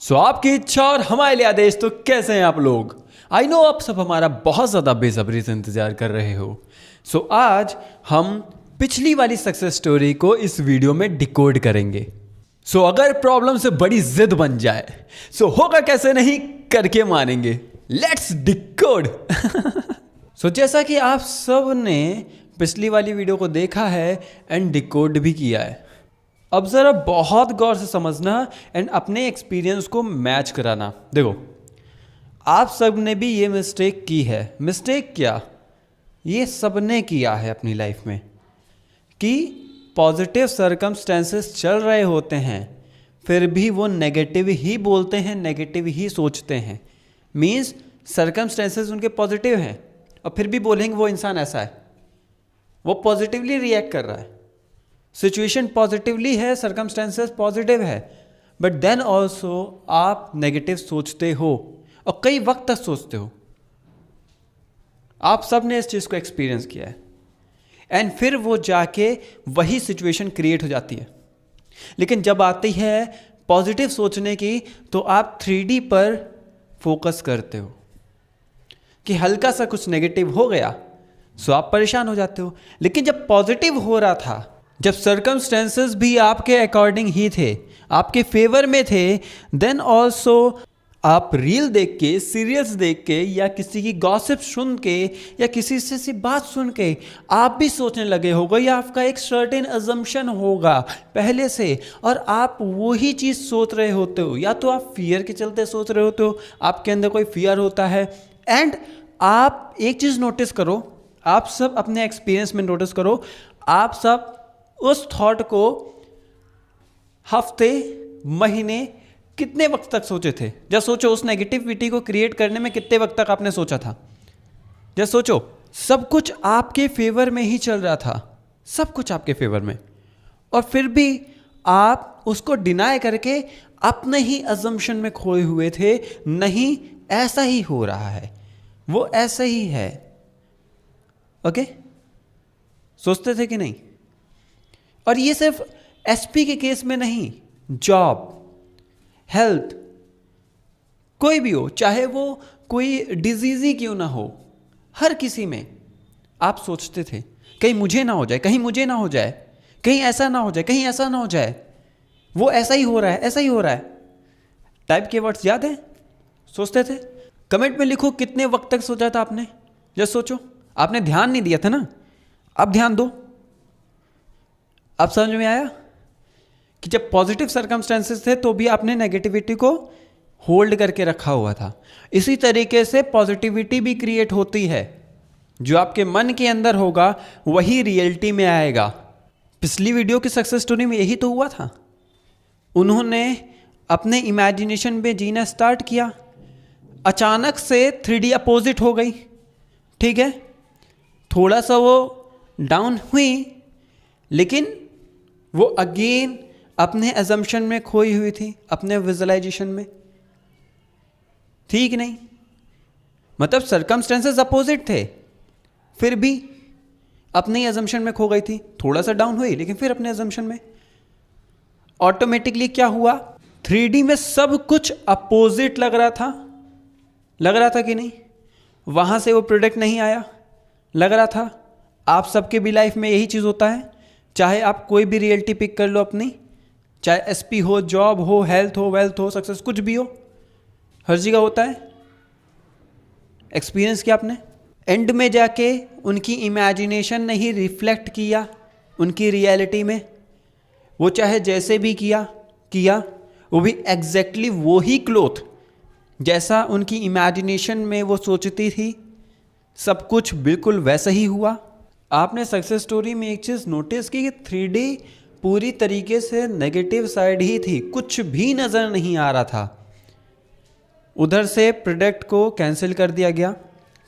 सो आपकी इच्छा और हमारे लिए आदेश। तो कैसे हैं आप लोग? आई नो आप सब हमारा बहुत ज़्यादा बेसब्री से इंतज़ार कर रहे हो। सो आज हम पिछली वाली सक्सेस स्टोरी को इस वीडियो में डिकोड करेंगे। सो अगर प्रॉब्लम से बड़ी जिद बन जाए सो होगा कैसे नहीं, करके मानेंगे। Let's decode. सो जैसा कि आप सब ने पिछली वाली वीडियो को देखा है एंड डिकोड भी किया है, अब ज़रा बहुत गौर से समझना एंड अपने एक्सपीरियंस को मैच कराना। देखो, आप सब ने भी ये मिस्टेक की है। मिस्टेक क्या, ये सब ने किया है अपनी लाइफ में कि पॉजिटिव सर्कमस्टेंसेस चल रहे होते हैं फिर भी वो नेगेटिव ही बोलते हैं, नेगेटिव ही सोचते हैं। मीन्स सर्कमस्टेंसेस उनके पॉजिटिव हैं और फिर भी बोलेंगे वो इंसान ऐसा है, वो पॉजिटिवली रिएक्ट कर रहा है। सिचुएशन पॉजिटिवली है, सर्कमस्टेंसेस पॉजिटिव है, बट देन ऑल्सो आप नेगेटिव सोचते हो और कई वक्त तक सोचते हो। आप सब ने इस चीज़ को एक्सपीरियंस किया है एंड फिर वो जाके वही सिचुएशन क्रिएट हो जाती है। लेकिन जब आती है पॉजिटिव सोचने की तो आप 3D पर फोकस करते हो कि हल्का सा कुछ नेगेटिव हो गया सो आप परेशान हो जाते हो। लेकिन जब पॉजिटिव हो रहा था, जब सर्कमस्टेंसेस भी आपके अकॉर्डिंग ही थे, आपके फेवर में थे, देन ऑल्सो आप रील देख के, सीरियल्स देख के या किसी की गॉसिप सुन के या किसी से बात सुन के आप भी सोचने लगे होगा या आपका एक सर्टेन अजम्पशन होगा पहले से और आप वही चीज़ सोच रहे होते हो। या तो आप फियर के चलते सोच रहे होते हो, आपके अंदर कोई फियर होता है। एंड आप एक चीज़ नोटिस करो, आप सब अपने एक्सपीरियंस में नोटिस करो, आप सब उस थॉट को हफ्ते, महीने, कितने वक्त तक सोचे थे? जब सोचो उस नेगेटिविटी को क्रिएट करने में कितने वक्त तक आपने सोचा था? जब सोचो सब कुछ आपके फेवर में ही चल रहा था, सब कुछ आपके फेवर में, और फिर भी आप उसको डिनाई करके अपने ही अजम्पशन में खोए हुए थे। नहीं, ऐसा ही हो रहा है, वो ऐसा ही है। ओके, सोचते थे कि नहीं? और ये सिर्फ एसपी के केस में नहीं, जॉब, हेल्थ, कोई भी हो, चाहे वो कोई डिजीज ही क्यों ना हो, हर किसी में आप सोचते थे कहीं मुझे ना हो जाए, कहीं मुझे ना हो जाए, कहीं ऐसा ना हो जाए, कहीं ऐसा ना हो जाए, वो ऐसा ही हो रहा है, ऐसा ही हो रहा है टाइप के वर्ड्स याद है? सोचते थे? कमेंट में लिखो कितने वक्त तक सोचा था आपने। जस्ट सोचो, आपने ध्यान नहीं दिया था ना, अब ध्यान दो। अब समझ में आया कि जब पॉजिटिव सर्कमस्टेंसेस थे तो भी आपने नेगेटिविटी को होल्ड करके रखा हुआ था। इसी तरीके से पॉजिटिविटी भी क्रिएट होती है, जो आपके मन के अंदर होगा वही रियलिटी में आएगा। पिछली वीडियो की सक्सेस स्टोरी में यही तो हुआ था। उन्होंने अपने इमेजिनेशन में जीना स्टार्ट किया, अचानक से 3D अपोजिट हो गई। ठीक है, थोड़ा सा वो डाउन हुई, लेकिन वो अगेन अपने अजम्पशन में खोई हुई थी, अपने विजुअलाइजेशन में। ठीक नहीं? मतलब सर्कमस्टेंसेस अपोजिट थे, फिर भी अपने अजम्पशन में खो गई थी। थोड़ा सा डाउन हुई लेकिन फिर अपने अजम्पशन में। ऑटोमेटिकली क्या हुआ? 3D में सब कुछ अपोजिट लग रहा था कि नहीं? वहां से वो प्रोडक्ट नहीं आया, लग रहा था। आप सबके भी लाइफ में यही चीज़ होता है, चाहे आप कोई भी रियलिटी पिक कर लो अपनी, चाहे एसपी हो, जॉब हो, हेल्थ हो, वेल्थ हो, सक्सेस, कुछ भी हो, हर जगह होता है। एक्सपीरियंस किया आपने? एंड में जाके उनकी इमेजिनेशन ने ही रिफ्लेक्ट किया उनकी रियलिटी में। वो चाहे जैसे भी किया वो भी एग्जैक्टली वो ही क्लोथ जैसा उनकी इमेजिनेशन में वो सोचती थी, सब कुछ बिल्कुल वैसा ही हुआ। आपने सक्सेस स्टोरी में एक चीज़ नोटिस की कि 3D पूरी तरीके से नेगेटिव साइड ही थी, कुछ भी नज़र नहीं आ रहा था। उधर से प्रोडक्ट को कैंसिल कर दिया गया,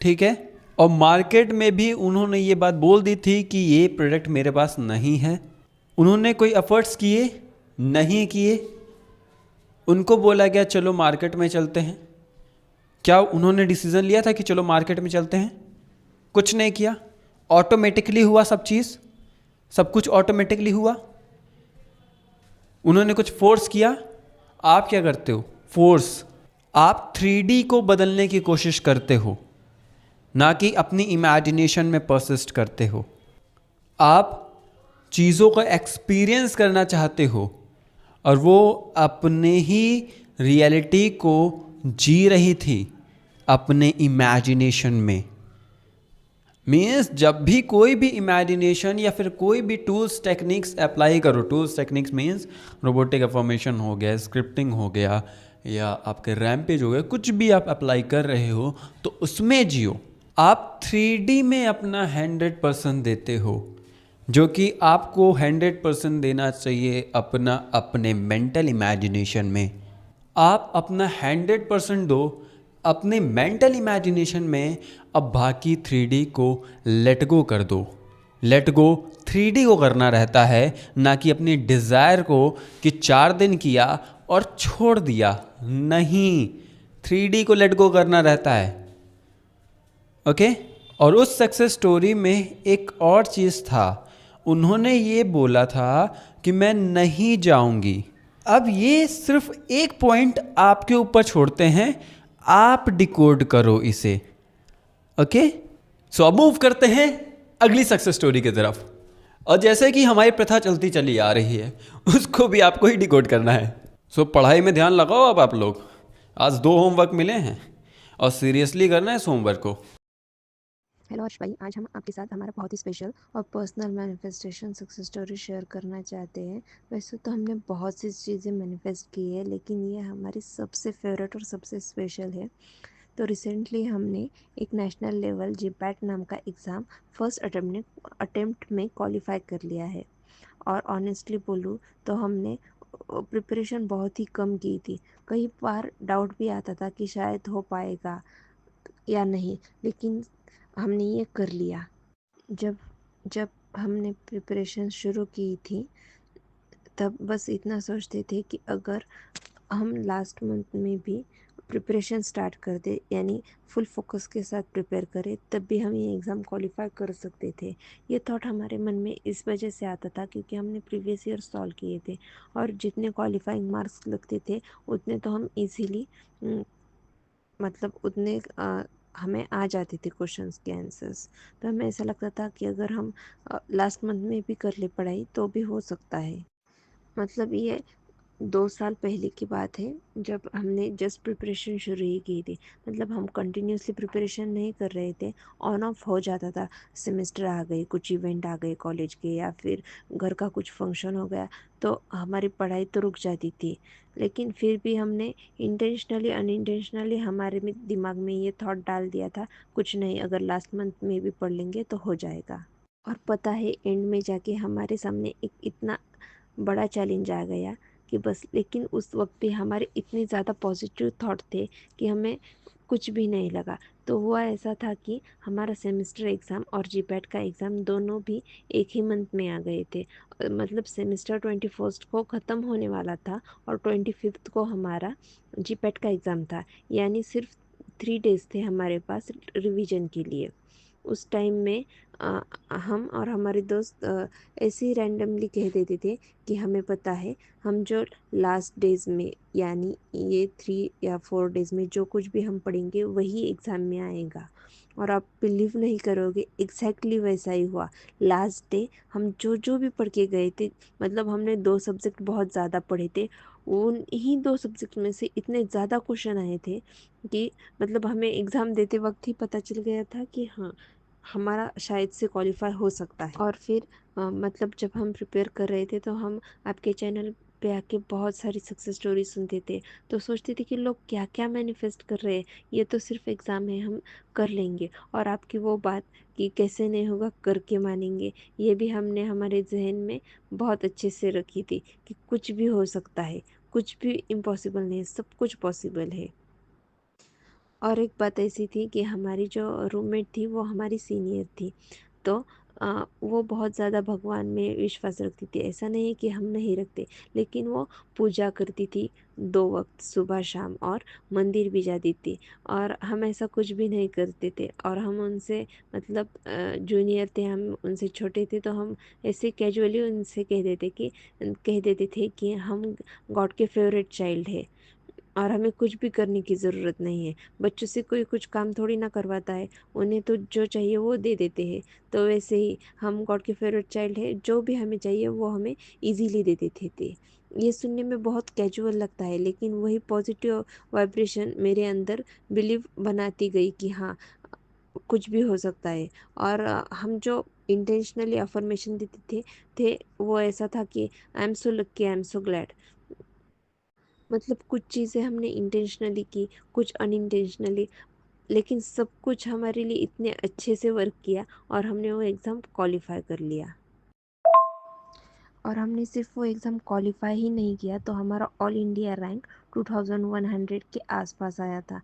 ठीक है, और मार्केट में भी उन्होंने ये बात बोल दी थी कि ये प्रोडक्ट मेरे पास नहीं है। उन्होंने कोई एफर्ट्स किए नहीं किए, उनको बोला गया चलो मार्केट में चलते हैं। क्या उन्होंने डिसीजन लिया था कि चलो मार्केट में चलते हैं? कुछ नहीं किया, ऑटोमेटिकली हुआ सब चीज़, सब कुछ ऑटोमेटिकली हुआ। उन्होंने कुछ फोर्स किया, आप क्या करते हो? फोर्स, आप 3D को बदलने की कोशिश करते हो, ना कि अपनी इमेजिनेशन में परसिस्ट करते हो। आप चीज़ों का एक्सपीरियंस करना चाहते हो और वो अपने ही रियलिटी को जी रही थी अपने इमेजिनेशन में। मीन्स जब भी कोई भी इमेजिनेशन या फिर कोई भी टूल्स टेक्निक्स अप्लाई करो, tools techniques means robotic affirmation हो गया, स्क्रिप्टिंग हो गया, या आपके रैम्पेज हो गया, कुछ भी आप अप्लाई कर रहे हो तो उसमें जियो। आप 3D में अपना 100% देते हो, जो कि आपको 100% देना चाहिए अपना अपने मेंटल इमेजिनेशन में। आप अपना 100% दो अपने मेंटल इमेजिनेशन में, अब बाकी 3D को लेट गो कर दो। लेट गो 3D को करना रहता है, ना कि अपनी डिज़ायर को कि 4 दिन किया और छोड़ दिया। नहीं, 3D को लेट गो करना रहता है। ओके। और उस सक्सेस स्टोरी में एक और चीज़ था, उन्होंने ये बोला था कि मैं नहीं जाऊंगी। अब ये सिर्फ एक पॉइंट आपके ऊपर छोड़ते हैं, आप डिकोड करो इसे। ओके, सो अब मूव करते हैं अगली सक्सेस स्टोरी की तरफ। और जैसे कि हमारी प्रथा चलती चली आ रही है, उसको भी आपको ही डिकोड करना है। सो पढ़ाई में ध्यान लगाओ। अब आप लोग, आज 2 होमवर्क मिले हैं और सीरियसली करना है इस होमवर्क को। हेलो हर्ष भाई, आज हम आपके साथ हमारा बहुत ही स्पेशल और personal manifestation success story share करना चाहते हैं। वैसे तो हमने बहुत सी चीज़ें मैनिफेस्ट की है, लेकिन ये हमारी सबसे फेवरेट और सबसे स्पेशल है। तो रिसेंटली हमने एक नेशनल लेवल जीपैट नाम का एग्ज़ाम फर्स्ट अटेम्प्ट में क्वालिफाई कर लिया है। और ऑनेस्टली बोलूँ तो हमने प्रिपरेशन बहुत ही कम की थी। कई बार डाउट भी आता था कि शायद हो पाएगा या नहीं, लेकिन हमने ये कर लिया। जब जब हमने प्रिपरेशन शुरू की थी, तब बस इतना सोचते थे कि अगर हम लास्ट मंथ में भी प्रिपरेशन स्टार्ट कर दे, यानी फुल फोकस के साथ प्रिपेयर करें, तब भी हम ये एग्ज़ाम क्वालिफाई कर सकते थे। ये थॉट हमारे मन में इस वजह से आता था क्योंकि हमने प्रीवियस ईयर सॉल्व किए थे, और जितने क्वालिफाइंग मार्क्स लगते थे उतने तो हम इजीली मतलब उतने हमें आ जाते थे क्वेश्चंस के आंसर्स। तो हमें ऐसा लगता था कि अगर हम लास्ट मंथ में भी कर ले पढ़ाई तो भी हो सकता है। मतलब ये 2 साल पहले की बात है, जब हमने जस्ट प्रिपरेशन शुरू ही की थी। मतलब हम कंटिन्यूसली प्रिपरेशन नहीं कर रहे थे, ऑन ऑफ हो जाता था। सेमेस्टर आ गए, कुछ इवेंट आ गए कॉलेज के, या फिर घर का कुछ फंक्शन हो गया, तो हमारी पढ़ाई तो रुक जाती थी। लेकिन फिर भी हमने इंटेंशनली अनइंटेंशनली हमारे में दिमाग में ये थॉट डाल दिया था, कुछ नहीं, अगर लास्ट मंथ में भी पढ़ लेंगे तो हो जाएगा। और पता है एंड में जाके हमारे सामने एक इतना बड़ा चैलेंज आ गया कि बस, लेकिन उस वक्त भी हमारे इतने ज़्यादा पॉजिटिव थॉट थे कि हमें कुछ भी नहीं लगा। तो हुआ ऐसा था कि हमारा सेमेस्टर एग्ज़ाम और जीपैट का एग्ज़ाम दोनों भी एक ही मंथ में आ गए थे। मतलब सेमेस्टर 21 को ख़त्म होने वाला था और 25 को हमारा जीपैट का एग्ज़ाम था, यानी सिर्फ 3 डेज़ थे हमारे पास रिवीजन के लिए। उस टाइम में हम और हमारे दोस्त ऐसे ही रैंडमली कह देते थे कि हमें पता है, हम जो लास्ट डेज़ में, यानी ये 3 या 4 डेज़ में जो कुछ भी हम पढ़ेंगे वही एग्ज़ाम में आएगा। और आप बिलीव नहीं करोगे, एग्जैक्टली वैसा ही हुआ। लास्ट डे हम जो जो भी पढ़ के गए थे, मतलब हमने 2 सब्जेक्ट बहुत ज़्यादा पढ़े थे, उन ही 2 सब्जेक्ट में से इतने ज़्यादा क्वेश्चन आए थे कि मतलब हमें एग्ज़ाम देते वक्त ही पता चल गया था कि हाँ, हमारा शायद से क्वालिफाई हो सकता है। और फिर मतलब जब हम प्रिपेयर कर रहे थे तो हम आपके चैनल पे आके बहुत सारी सक्सेस स्टोरी सुनते थे, तो सोचते थे कि लोग क्या क्या मैनिफेस्ट कर रहे हैं, ये तो सिर्फ एग्ज़ाम है, हम कर लेंगे। और आपकी वो बात कि कैसे नहीं होगा, करके मानेंगे, ये भी हमने हमारे जहन में बहुत अच्छे से रखी थी कि कुछ भी हो सकता है, कुछ भी इम्पॉसिबल नहीं है, सब कुछ पॉसिबल है। और एक बात ऐसी थी कि हमारी जो रूममेट थी वो हमारी सीनियर थी, तो वो बहुत ज़्यादा भगवान में विश्वास रखती थी। ऐसा नहीं है कि हम नहीं रखते, लेकिन वो पूजा करती थी 2 वक्त, सुबह शाम, और मंदिर भी जाती थी। और हम ऐसा कुछ भी नहीं करते थे, और हम उनसे मतलब जूनियर थे, हम उनसे छोटे थे, तो हम ऐसे कैजुअली उनसे कह देते थे कि हम गॉड के फेवरेट चाइल्ड है। और हमें कुछ भी करने की ज़रूरत नहीं है। बच्चों से कोई कुछ काम थोड़ी ना करवाता है, उन्हें तो जो चाहिए वो दे देते हैं। तो वैसे ही हम गॉड के फेवरेट चाइल्ड है, जो भी हमें चाहिए वो हमें ईज़िली दे देते थे। ये सुनने में बहुत कैजुअल लगता है, लेकिन वही पॉजिटिव वाइब्रेशन मेरे अंदर बिलीव बनाती गई कि हाँ, कुछ भी हो सकता है। और हम जो इंटेंशनली अफ़र्मेशन देते थे वो ऐसा था कि I am so lucky, I am so glad. मतलब कुछ चीज़ें हमने इंटेंशनली की, कुछ अनइंटेंशनली, लेकिन सब कुछ हमारे लिए इतने अच्छे से वर्क किया और हमने वो एग्ज़ाम क्वालिफ़ाई कर लिया। और हमने सिर्फ वो एग्ज़ाम क्वालिफ़ाई ही नहीं किया, तो हमारा ऑल इंडिया रैंक 2100 के आसपास आया था।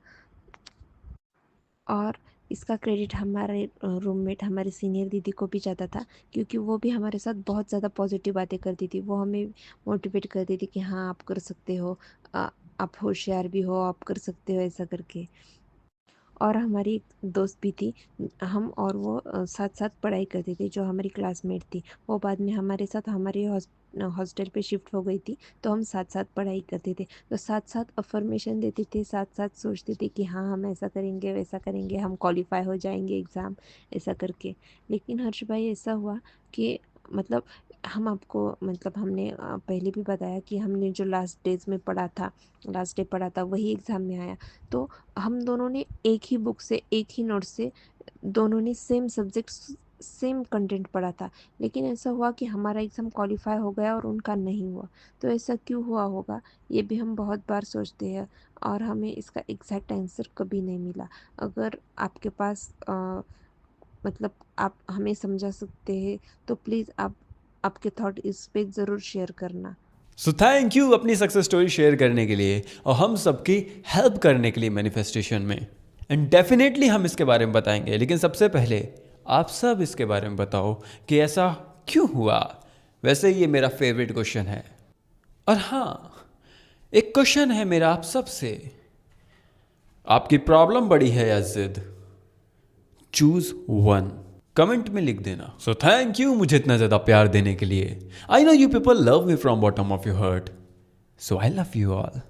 और इसका क्रेडिट हमारे रूममेट, हमारे सीनियर दीदी को भी जाता था, क्योंकि वो भी हमारे साथ बहुत ज़्यादा पॉजिटिव बातें करती थी। वो हमें मोटिवेट करती थी कि हाँ, आप कर सकते हो, आप होशियार भी हो, आप कर सकते हो, ऐसा करके। और हमारी एक दोस्त भी थी, हम और वो साथ-साथ पढ़ाई करते थे, जो हमारी क्लासमेट थी। वो बाद में हमारे साथ हमारे हॉस्टल पे शिफ्ट हो गई थी, तो हम साथ-साथ पढ़ाई करते थे। तो साथ-साथ अफ़र्मेशन देते थे, साथ-साथ सोचते थे कि हाँ, हम ऐसा करेंगे, वैसा करेंगे, हम क्वालिफ़ाई हो जाएँगे एग्ज़ाम, ऐसा करके। लेकिन हर्ष भाई, ऐसा हुआ कि मतलब हम आपको मतलब हमने पहले भी बताया कि हमने जो लास्ट डे पढ़ा था, वही एग्ज़ाम में आया। तो हम दोनों ने एक ही बुक से, एक ही नोट से, दोनों ने सेम सब्जेक्ट, सेम कंटेंट पढ़ा था। लेकिन ऐसा हुआ कि हमारा एग्ज़ाम क्वालिफ़ाई हो गया और उनका नहीं हुआ। तो ऐसा क्यों हुआ होगा? ये भी हम बहुत बार सोचते हैं और हमें इसका एग्ज़ैक्ट आंसर कभी नहीं मिला। अगर आपके पास मतलब आप हमें समझा सकते हैं, तो प्लीज़ आप आपके थॉट इस पे ज़रूर शेयर करना। सो थैंक यू अपनी सक्सेस स्टोरी शेयर करने के लिए और हम सबकी हेल्प करने के लिए मैनिफेस्टेशन में। एंड डेफिनेटली हम इसके बारे में बताएंगे, लेकिन सबसे पहले आप सब इसके बारे में बताओ कि ऐसा क्यों हुआ। वैसे ये मेरा फेवरेट क्वेश्चन है। और हाँ, एक क्वेश्चन है मेरा आप सबसे, आपकी प्रॉब्लम बड़ी है या जिद? चूज वन, कमेंट में लिख देना। सो थैंक यू मुझे इतना ज़्यादा प्यार देने के लिए। I know you people love me from bottom of your heart, so I love you all.